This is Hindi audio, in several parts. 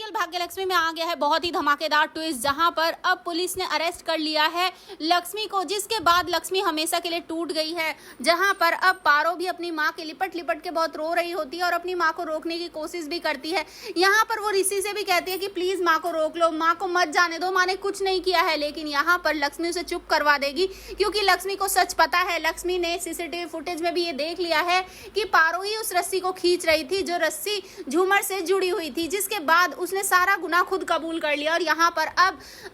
सीरियल भाग्यलक्ष्मी में आ गया है बहुत ही धमाकेदार ट्विस्ट, जहां पर अब पुलिस ने अरेस्ट कर लिया है लक्ष्मी को, जिसके बाद लक्ष्मी हमेशा के लिए टूट गई है। जहां पर अब पारो भी अपनी मां के लिपट लिपट के बहुत रो रही होती है और अपनी मां को रोकने की कोशिश भी करती है। यहाँ पर वो ऋषि से भी कहती है कि प्लीज मां को रोक लो, मां को मत जाने दो, मां ने कुछ नहीं किया है। लेकिन यहाँ पर लक्ष्मी उसे चुप करवा देगी, क्योंकि लक्ष्मी को सच पता है। लक्ष्मी ने सीसीटीवी फुटेज में भी ये देख लिया है कि पारो ही उस रस्सी को खींच रही थी, जो रस्सी झूमर से जुड़ी हुई थी, जिसके बाद उसने सारा गुनाह खुद कबूल कर लिया। और यहाँ पर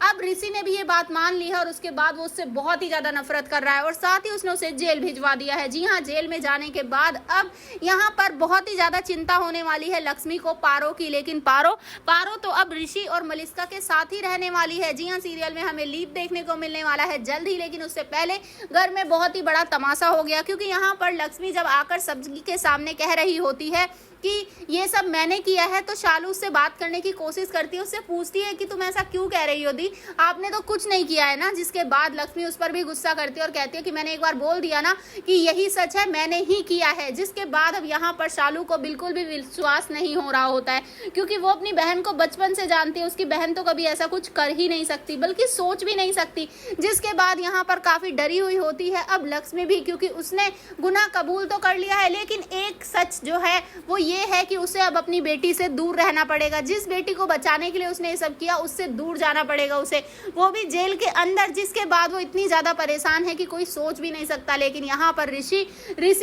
अब ऋषि ने भी ये बात मान ली है और उसके बाद वो उससे बहुत ही ज्यादा नफरत कर रहा है और साथ ही उसने उसे जेल भिजवा दिया है। जी हाँ, जेल में जाने के बाद अब यहाँ पर बहुत ही ज्यादा चिंता होने वाली है लक्ष्मी को पारो की। लेकिन पारो तो अब ऋषि और मलिष्का के साथ ही रहने वाली है। जी हाँ, सीरियल में हमें लीप देखने को मिलने वाला है जल्द ही। लेकिन उससे पहले घर में बहुत ही बड़ा तमाशा हो गया, क्योंकि यहाँ पर लक्ष्मी जब आकर सबकी के सामने कह रही होती है कि ये सब मैंने किया है, तो शालू उससे बात करने की कोशिश करती है, उससे पूछती है कि तुम ऐसा क्यों कह रही हो दी, आपने तो कुछ नहीं किया है ना। जिसके बाद लक्ष्मी उस पर भी गुस्सा करती है और कहती है कि मैंने एक बार बोल दिया ना कि यही सच है, मैंने ही किया है। जिसके बाद अब यहाँ पर शालू को बिल्कुल भी विश्वास नहीं हो रहा होता है, क्योंकि वो अपनी बहन को बचपन से जानती है। उसकी बहन तो कभी ऐसा कुछ कर ही नहीं सकती, बल्कि सोच भी नहीं सकती। जिसके बाद यहाँ पर काफी डरी हुई होती है अब लक्ष्मी भी, क्योंकि उसने गुनाह कबूल तो कर लिया है, लेकिन एक सच जो है वो ये है कि उसे अब अपनी बेटी से दूर रहना पड़ेगा। जिस बेटी को बचाने के लिए उसने ये सब किया, उससे दूर जाना पड़ेगा उसे, वो भी जेल के अंदर। जिसके बाद वो इतनी ज्यादा परेशान है कि कोई सोच भी नहीं सकता। लेकिन यहाँ पर ऋषि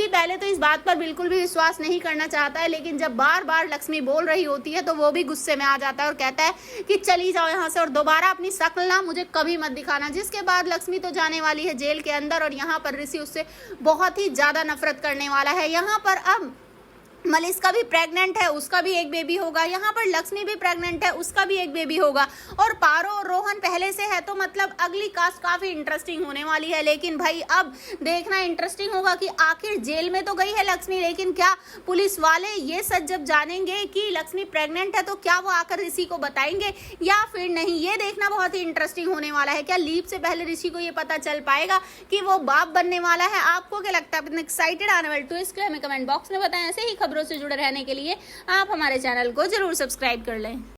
पहले तो इस बात पर बिल्कुल भी विश्वास नहीं करना चाहता है, लेकिन जब बार बार लक्ष्मी बोल रही होती है तो वो भी गुस्से में आ जाता है और कहता है कि चली जाओ यहाँ से और दोबारा अपनी शक्ल ना मुझे कभी मत दिखाना। जिसके बाद लक्ष्मी तो जाने वाली है जेल के अंदर और यहाँ पर ऋषि उससे बहुत ही ज्यादा नफरत करने वाला है। यहाँ पर अब मलिष्का भी प्रेग्नेंट है, उसका भी एक बेबी होगा। यहाँ पर लक्ष्मी भी प्रेग्नेंट है, उसका भी एक बेबी होगा। और पारो और रोहन पहले से है, तो मतलब अगली कास्ट काफी इंटरेस्टिंग होने वाली है। लेकिन भाई अब देखना इंटरेस्टिंग होगा कि आखिर जेल में तो गई है लक्ष्मी, लेकिन क्या पुलिस वाले ये सच जब जानेंगे कि लक्ष्मी प्रेग्नेंट है तो क्या वो आकर ऋषि को बताएंगे या फिर नहीं, ये देखना बहुत ही इंटरेस्टिंग होने वाला है। क्या लीप से पहले ऋषि को ये पता चल पाएगा कि वो बाप बनने वाला है? आपको क्या लगता है? एक्साइटेड आने वाले ट्विस्ट के हमें कमेंट बॉक्स में बताएं। ऐसे ही खबरों से जुड़े रहने के लिए आप हमारे चैनल को जरूर सब्सक्राइब कर लें।